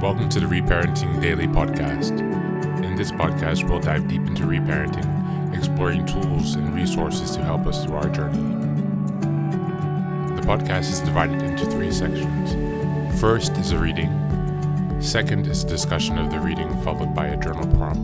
Welcome to the Reparenting Daily podcast. In this podcast, we'll dive deep into reparenting, exploring tools and resources to help us through our journey. The podcast is divided into 3 sections. First is a reading. Second is a discussion of the reading, followed by a journal prompt.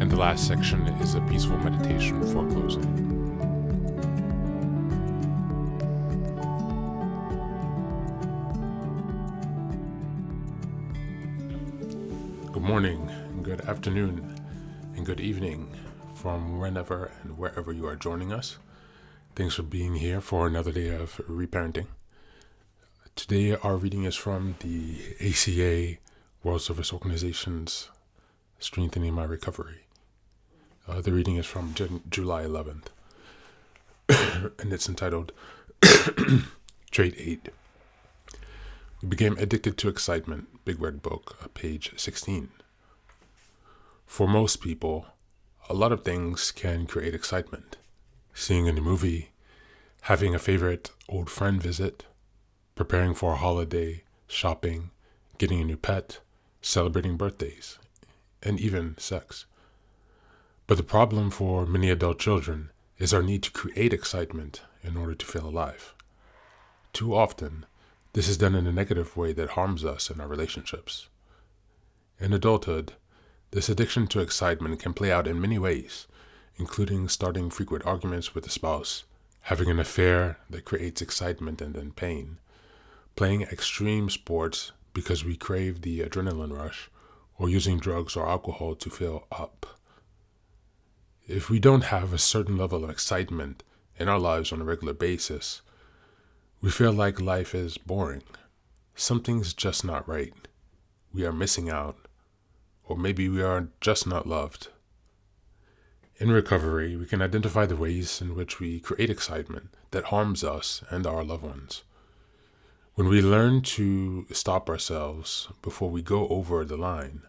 And the last section is a peaceful meditation for closing. Good morning, good afternoon, and good evening from whenever and wherever you are joining us. Thanks for being here for another day of reparenting. Today our reading is from the ACA, World Service Organization's Strengthening My Recovery. The reading is from July 11th, and it's entitled Trait 8. We became addicted to excitement, Big Red Book, page 16. For most people, a lot of things can create excitement. Seeing a new movie, having a favorite old friend visit, preparing for a holiday, shopping, getting a new pet, celebrating birthdays, and even sex. But the problem for many adult children is our need to create excitement in order to feel alive. Too often, this is done in a negative way that harms us in our relationships. In adulthood, this addiction to excitement can play out in many ways, including starting frequent arguments with a spouse, having an affair that creates excitement and then pain, playing extreme sports because we crave the adrenaline rush, or using drugs or alcohol to feel up. If we don't have a certain level of excitement in our lives on a regular basis, we feel like life is boring. Something's just not right. We are missing out. Or maybe we are just not loved. In recovery, we can identify the ways in which we create excitement that harms us and our loved ones. When we learn to stop ourselves before we go over the line,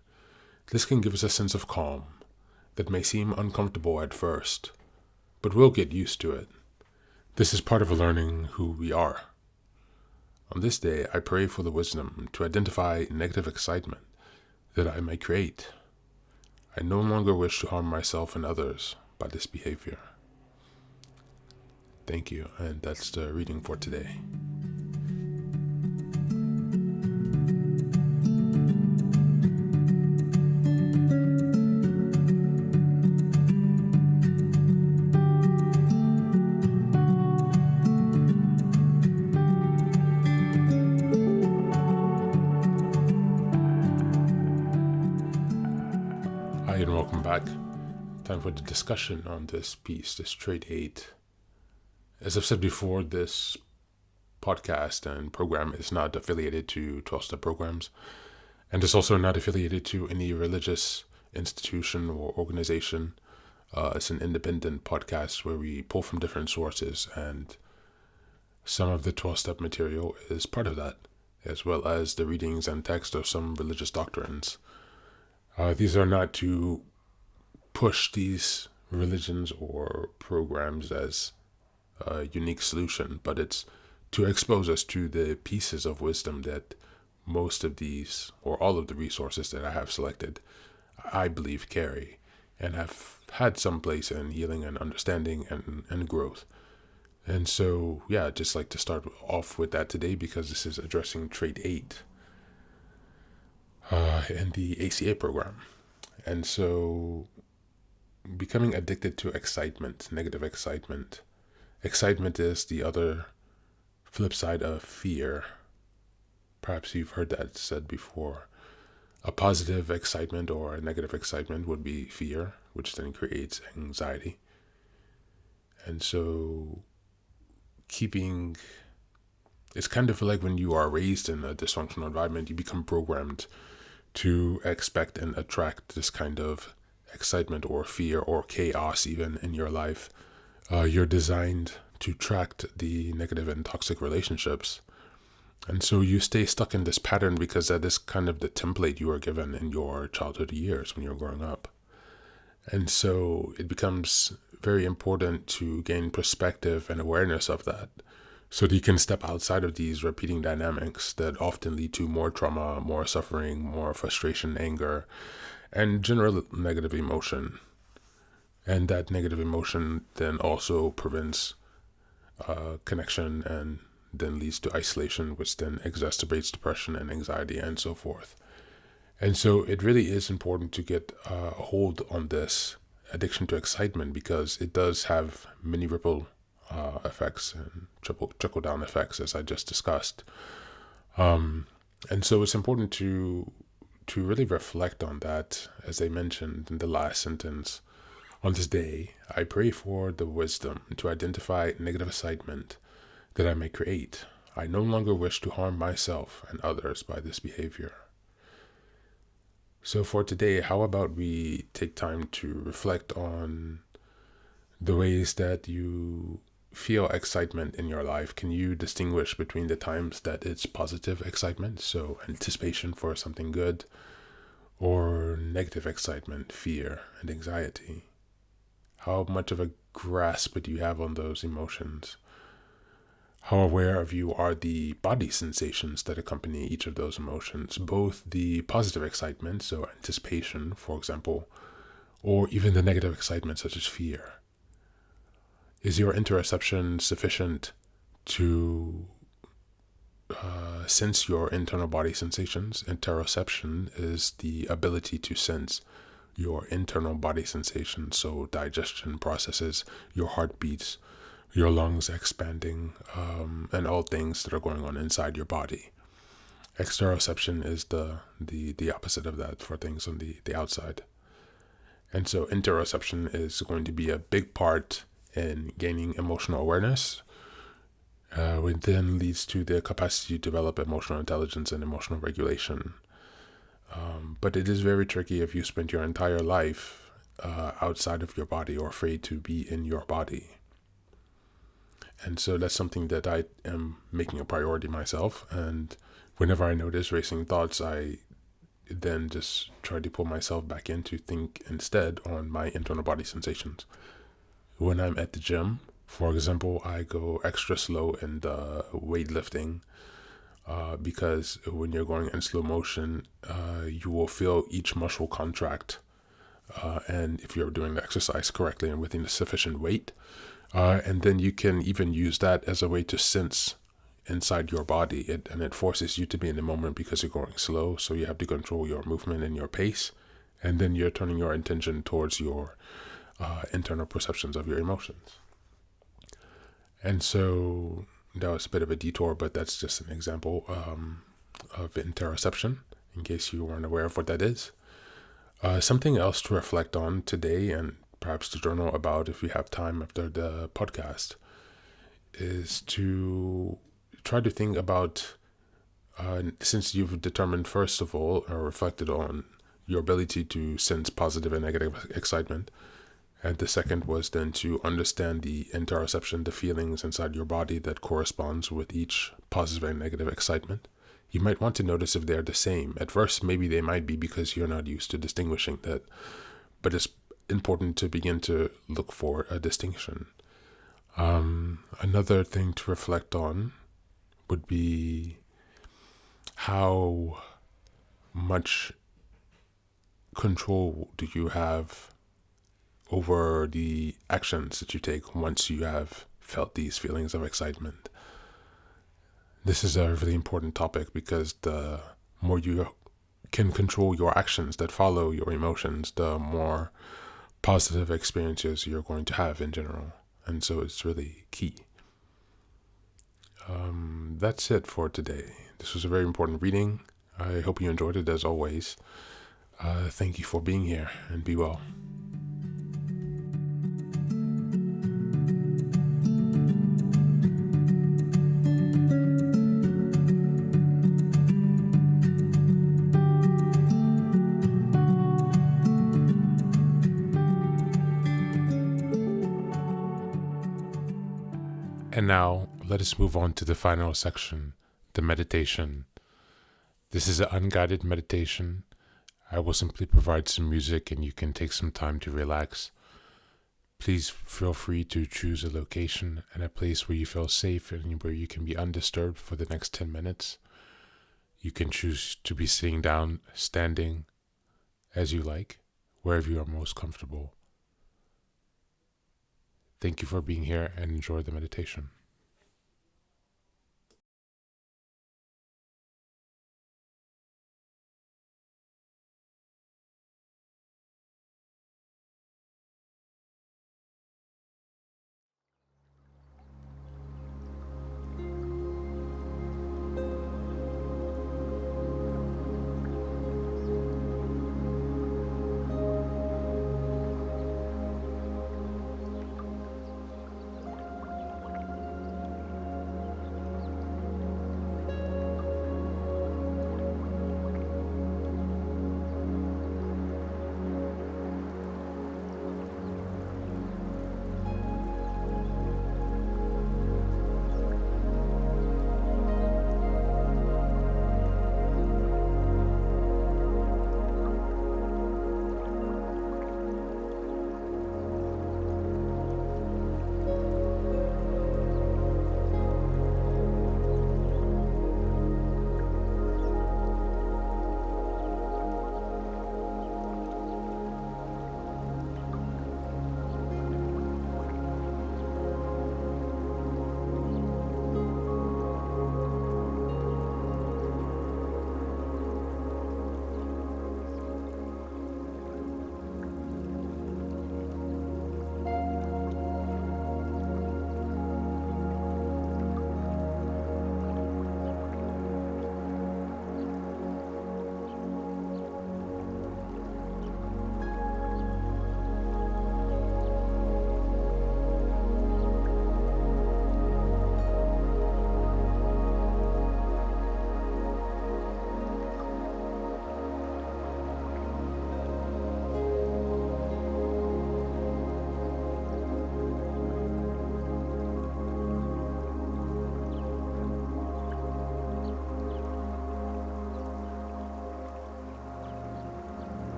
this can give us a sense of calm that may seem uncomfortable at first, but we'll get used to it. This is part of learning who we are. On this day, I pray for the wisdom to identify negative excitement that I may create. I no longer wish to harm myself and others by this behavior. Thank you, and that's the reading for today. Hi and welcome back. Time for the discussion on this piece, this Trait 8. As I've said before, this podcast and program is not affiliated to 12-step programs, and it's also not affiliated to any religious institution or organization. It's an independent podcast where we pull from different sources, and some of the 12-step material is part of that, as well as the readings and text of some religious doctrines. These are not to push these religions or programs as a unique solution, but it's to expose us to the pieces of wisdom that most of these, or all of the resources that I have selected, I believe carry and have had some place in healing and understanding and growth. And so, yeah, I'd just like to start off with that today because this is addressing Trait 8. In the ACA program. And so becoming addicted to excitement, negative excitement. Excitement is the other flip side of fear. Perhaps you've heard that said before. A positive excitement or a negative excitement would be fear, which then creates anxiety. And so it's kind of like when you are raised in a dysfunctional environment, you become programmed to expect and attract this kind of excitement or fear or chaos even in your life. You're designed to attract the negative and toxic relationships. And so you stay stuck in this pattern because that is kind of the template you were given in your childhood years when you're growing up. And so it becomes very important to gain perspective and awareness of that so that you can step outside of these repeating dynamics that often lead to more trauma, more suffering, more frustration, anger, and general negative emotion. And that negative emotion then also prevents connection and then leads to isolation, which then exacerbates depression and anxiety and so forth. And so it really is important to get a hold on this addiction to excitement, because it does have many ripple effects and trickle down effects, as I just discussed. And so it's important to really reflect on that. As I mentioned in the last sentence, on this day, I pray for the wisdom to identify negative excitement that I may create. I no longer wish to harm myself and others by this behavior. So for today, how about we take time to reflect on the ways that you feel excitement in your life? Can you distinguish between the times that it's positive excitement, so anticipation for something good, or negative excitement, fear and anxiety? How much of a grasp do you have on those emotions? How aware of you are the body sensations that accompany each of those emotions, both the positive excitement, so anticipation, for example, or even the negative excitement, such as fear? Is your interoception sufficient to sense your internal body sensations? Interoception is the ability to sense your internal body sensations, so digestion processes, your heartbeats, your lungs expanding, and all things that are going on inside your body. Exteroception is the opposite of that, for things on the outside. And so interoception is going to be a big part in gaining emotional awareness, which then leads to the capacity to develop emotional intelligence and emotional regulation. But it is very tricky if you spend your entire life outside of your body or afraid to be in your body. And so that's something that I am making a priority myself. And whenever I notice racing thoughts, I then just try to pull myself back in to think instead on my internal body sensations. When I'm at the gym, for example, I go extra slow in the weightlifting, because when you're going in slow motion, you will feel each muscle contract. And if you're doing the exercise correctly and within a sufficient weight, and then you can even use that as a way to sense inside your body. And it forces you to be in the moment because you're going slow. So you have to control your movement and your pace. And then you're turning your attention towards your internal perceptions of your emotions. And so that was a bit of a detour, but that's just an example of interoception, in case you weren't aware of what that is. Something else to reflect on today, and perhaps to journal about if you have time after the podcast, is to try to think about, since you've determined, first of all, or reflected on your ability to sense positive and negative excitement, and the second was then to understand the interoception, the feelings inside your body that corresponds with each positive and negative excitement. You might want to notice if they're the same. At first, maybe they might be because you're not used to distinguishing that, but it's important to begin to look for a distinction. Another thing to reflect on would be how much control do you have over the actions that you take once you have felt these feelings of excitement. This is a really important topic, because the more you can control your actions that follow your emotions, the more positive experiences you're going to have in general. And so it's really key. That's it for today. This was a very important reading. I hope you enjoyed it as always. Thank you for being here, and be well. And now, let us move on to the final section, the meditation. This is an unguided meditation. I will simply provide some music and you can take some time to relax. Please feel free to choose a location and a place where you feel safe and where you can be undisturbed for the next 10 minutes. You can choose to be sitting down, standing, as you like, wherever you are most comfortable. Thank you for being here and enjoy the meditation.